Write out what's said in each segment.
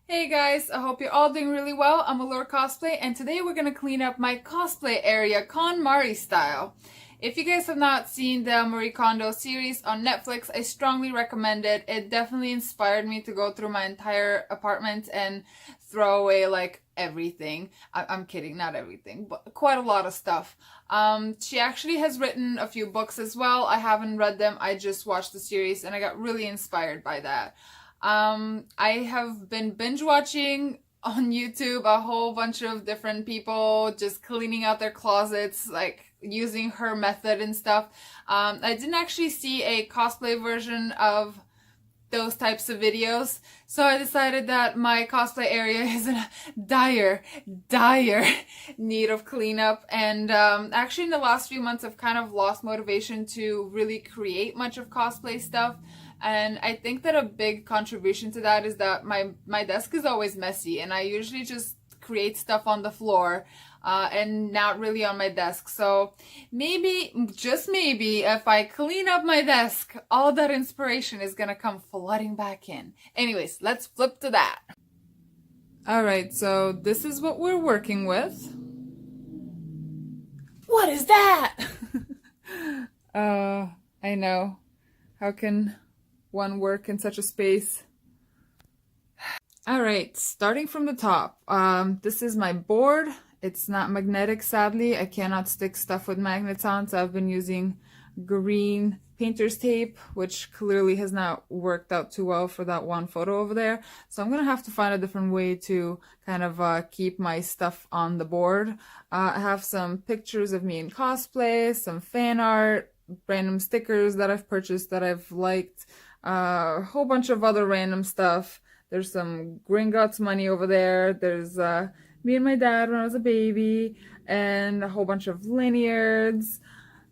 Hey guys, I hope you're all doing really well. I'm Allure Cosplay, and today we're gonna clean up my cosplay area KonMari style. If you guys have not seen the Marie Kondo series on Netflix, I strongly recommend it. It definitely inspired me to go through my entire apartment and throw away like everything. I'm kidding, not everything, but quite a lot of stuff. She actually has written a few books as well. I haven't read them, I just watched the series and I got really inspired by that. I have been binge watching on YouTube a whole bunch of different people just cleaning out their closets, like using her method and stuff. I didn't actually see a cosplay version of those types of videos, so I decided that my cosplay area is in a dire need of cleanup. And actually in the last few months I've kind of lost motivation to really create much of cosplay stuff. And I think that a big contribution to that is that my desk is always messy, and I usually just create stuff on the floor and not really on my desk. So maybe, just maybe, if I clean up my desk, all that inspiration is gonna come flooding back in. Anyways, let's flip to that. Alright, so this is what we're working with. What is that? I know. How can one work in such a space? Alright, starting from the top. This is my board. It's not magnetic, sadly. I cannot stick stuff with magnets on, so I've been using green painter's tape, which clearly has not worked out too well for that one photo over there. So I'm gonna have to find a different way to kind of keep my stuff on the board. I have some pictures of me in cosplay, some fan art, random stickers that I've purchased that I've liked, a whole bunch of other random stuff. There's some Gringotts money over there. There's me and my dad when I was a baby, and a whole bunch of lanyards.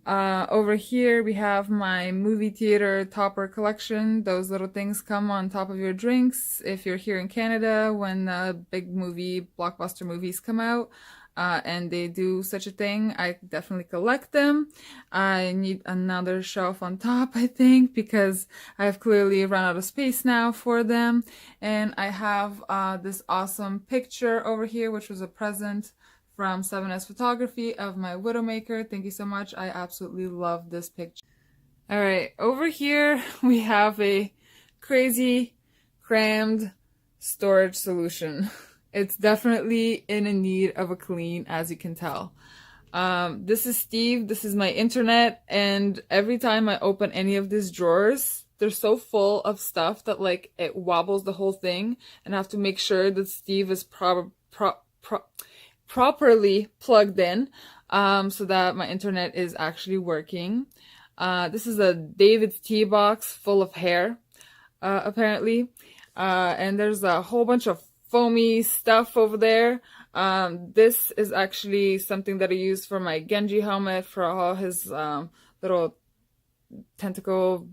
Over here we have my movie theater topper collection. Those little things come on top of your drinks if you're here in Canada when big movie, blockbuster movies come out. And they do such a thing. I definitely collect them. I need another shelf on top, I think, because I've clearly run out of space now for them. And I have this awesome picture over here, which was a present from 7S Photography of my Widowmaker. Thank you so much. I absolutely love this picture. All right, over here we have a crazy crammed storage solution. It's definitely in a need of a clean, as you can tell. This is Steve, this is my internet, and every time I open any of these drawers, they're so full of stuff that like it wobbles the whole thing, and I have to make sure that Steve is properly plugged in so that my internet is actually working. This is a David's tea box full of hair, apparently, and there's a whole bunch of foamy stuff over there. This is actually something that I use for my Genji helmet, for all his little tentacle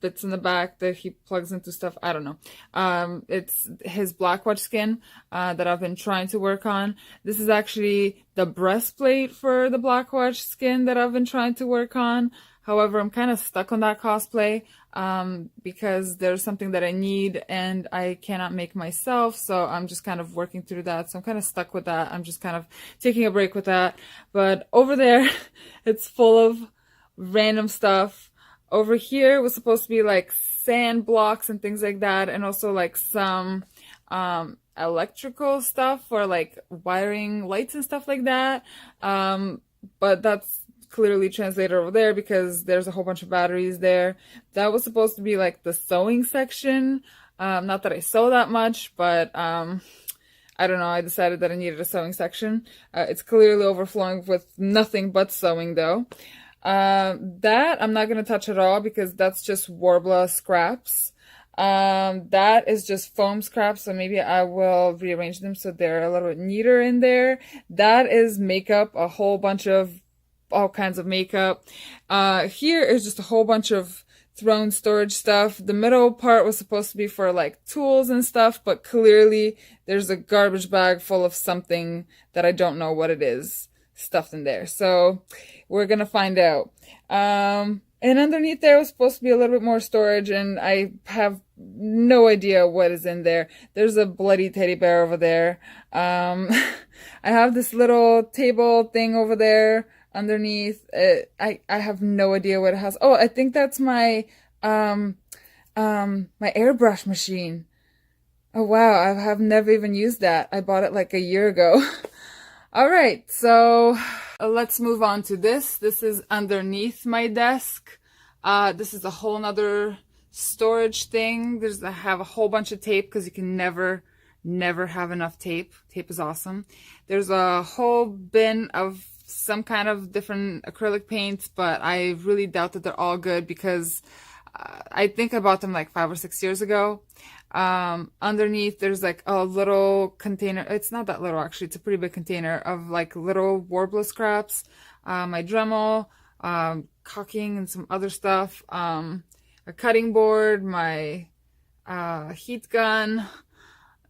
bits in the back that he plugs into stuff. I don't know. It's his Blackwatch skin that I've been trying to work on. This is actually the breastplate for the Blackwatch skin that I've been trying to work on. However, I'm kind of stuck on that cosplay because there's something that I need and I cannot make myself, so I'm just kind of working through that. So I'm kind of stuck with that. I'm just kind of taking a break with that. But over there, it's full of random stuff. Over here was supposed to be like sand blocks and things like that, and also like some electrical stuff for like wiring lights and stuff like that. But that's clearly translated over there because there's a whole bunch of batteries there. That was supposed to be like the sewing section. Not that I sew that much, but I don't know, I decided that I needed a sewing section. It's clearly overflowing with nothing but sewing though. That I'm not going to touch at all because that's just Warbler scraps. That is just foam scraps, so maybe I will rearrange them so they're a little bit neater in there. That is makeup, a whole bunch of all kinds of makeup. Here is just a whole bunch of thrown storage stuff. The middle part was supposed to be for like tools and stuff, but clearly there's a garbage bag full of something that I don't know what it is stuffed in there. So we're gonna find out. And underneath there was supposed to be a little bit more storage, and I have no idea what is in there. There's a bloody teddy bear over there. I have this little table thing over there underneath. I have no idea what it has. Oh, I think that's my my airbrush machine. Oh wow, I have never even used that. I bought it like a year ago. All right, so let's move on to this. This is underneath my desk. This is a whole nother storage thing. I have a whole bunch of tape because you can never have enough tape. Tape is awesome. There's a whole bin of some kind of different acrylic paints, but I really doubt that they're all good because I think I bought them like 5 or 6 years ago. Underneath there's like a little container. It's not that little actually, it's a pretty big container of like little warbler scraps, my Dremel, caulking and some other stuff, a cutting board, my heat gun.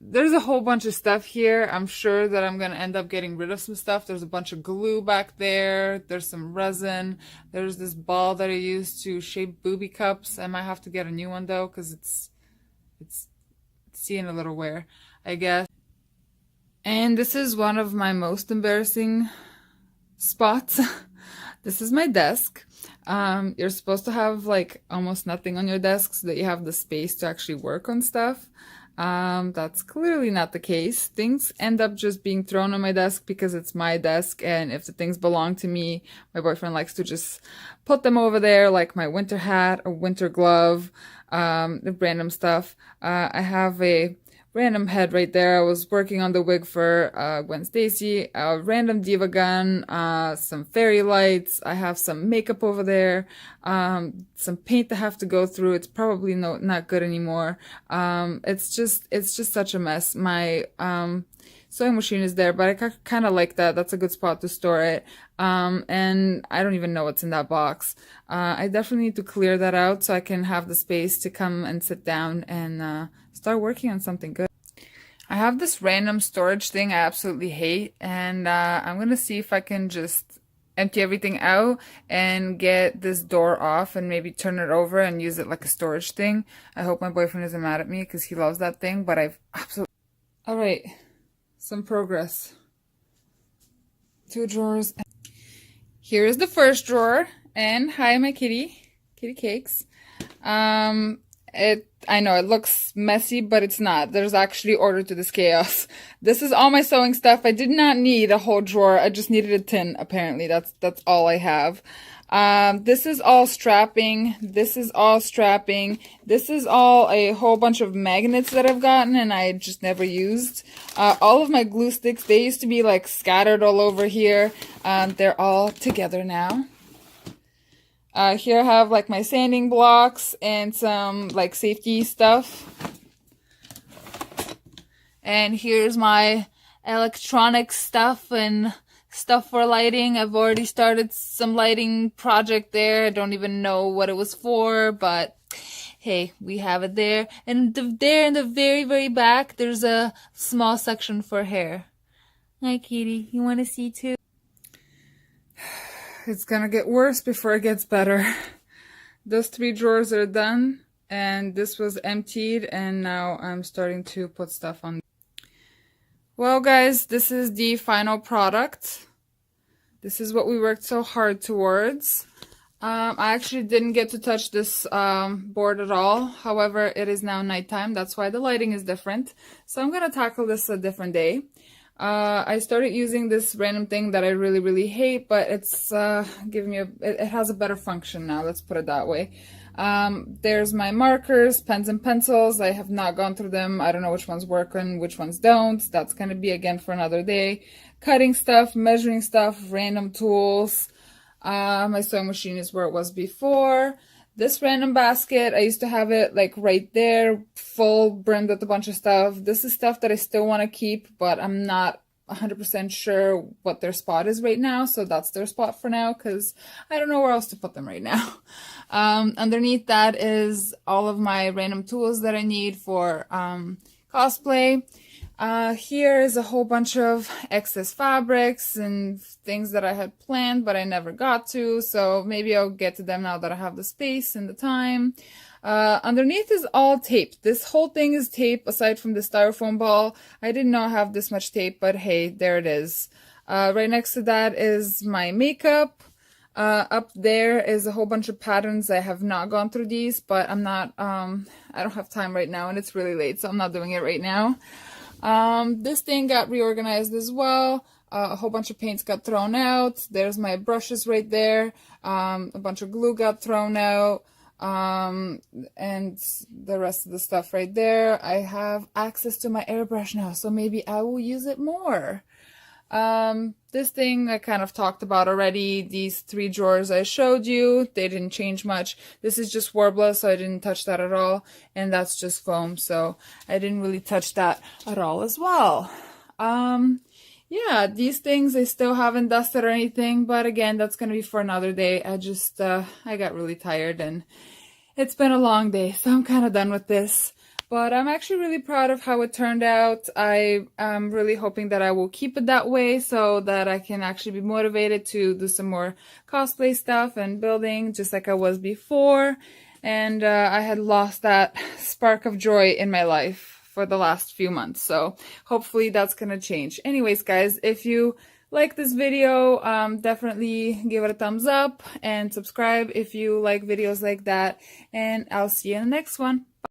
There's a whole bunch of stuff here. I'm sure that I'm gonna end up getting rid of some stuff. There's a bunch of glue back there. There's some resin. There's this ball that I use to shape booby cups. I might have to get a new one though, because it's seeing a little wear, I guess. And this is one of my most embarrassing spots. This is my desk. You're supposed to have like almost nothing on your desk so that you have the space to actually work on stuff. That's clearly not the case. Things end up just being thrown on my desk because it's my desk, and if the things belong to me, my boyfriend likes to just put them over there, like my winter hat, a winter glove, the random stuff. I have a random head right there. I was working on the wig for Gwen Stacy, a random diva gun, some fairy lights. I have some makeup over there, some paint I have to go through. It's probably not good anymore. It's just such a mess. My sewing machine is there, but I kind of like that. That's a good spot to store it. And I don't even know what's in that box. I definitely need to clear that out so I can have the space to come and sit down and start working on something good. I have this random storage thing I absolutely hate, and I'm gonna see if I can just empty everything out and get this door off and maybe turn it over and use it like a storage thing. I hope my boyfriend isn't mad at me because he loves that thing, but I've absolutely... All right, some progress. 2 drawers. Here is the first drawer, and hi, my kitty cakes. I know it looks messy, but it's not. There's actually order to this chaos. This is all my sewing stuff. I did not need a whole drawer. I just needed a tin, apparently. That's all I have. This is all strapping. This is all strapping. This is all a whole bunch of magnets that I've gotten and I just never used. All of my glue sticks, they used to be like scattered all over here. They're all together now. Here I have like my sanding blocks and some like safety stuff. And here's my electronic stuff and stuff for lighting. I've already started some lighting project there. I don't even know what it was for, but hey, we have it there. And there in the very, very back, there's a small section for hair. Hi, Katie. You want to see too? It's gonna get worse before it gets better. Those 3 drawers are done, and this was emptied, and now I'm starting to put stuff on. Well, guys, this is the final product. This is what we worked so hard towards. I actually didn't get to touch this board at all. However, it is now nighttime. That's why the lighting is different. So I'm gonna tackle this a different day. I started using this random thing that I really, really hate, but it's giving me it has a better function now, let's put it that way. There's my markers, pens and pencils. I have not gone through them. I don't know which ones work and which ones don't. That's gonna be again for another day. Cutting stuff, measuring stuff, random tools. My sewing machine is where it was before. This random basket, I used to have it like right there, full brimmed with a bunch of stuff. This is stuff that I still want to keep, but I'm not 100% sure what their spot is right now. So that's their spot for now because I don't know where else to put them right now. Underneath that is all of my random tools that I need for Cosplay. Here is a whole bunch of excess fabrics and things that I had planned, but I never got to, so maybe I'll get to them now that I have the space and the time. Underneath is all tape. This whole thing is tape, aside from the styrofoam ball. I did not have this much tape, but hey, there it is. Right next to that is my makeup. Up there is a whole bunch of patterns. I have not gone through these, but I don't have time right now, and it's really late, so I'm not doing it right now. This thing got reorganized as well. A whole bunch of paints got thrown out. There's my brushes right there. A bunch of glue got thrown out. And the rest of the stuff right there. I have access to my airbrush now, so maybe I will use it more. This thing I kind of talked about already. These 3 drawers I showed you, they didn't change much. This is just Warbler, so I didn't touch that at all. And that's just foam, so I didn't really touch that at all as well. Yeah, these things I still haven't dusted or anything, but again, that's gonna be for another day. I got really tired and it's been a long day, so I'm kind of done with this. But I'm actually really proud of how it turned out. I am really hoping that I will keep it that way so that I can actually be motivated to do some more cosplay stuff and building just like I was before. And I had lost that spark of joy in my life for the last few months. So hopefully that's gonna change. Anyways, guys, if you like this video, definitely give it a thumbs up and subscribe if you like videos like that. And I'll see you in the next one.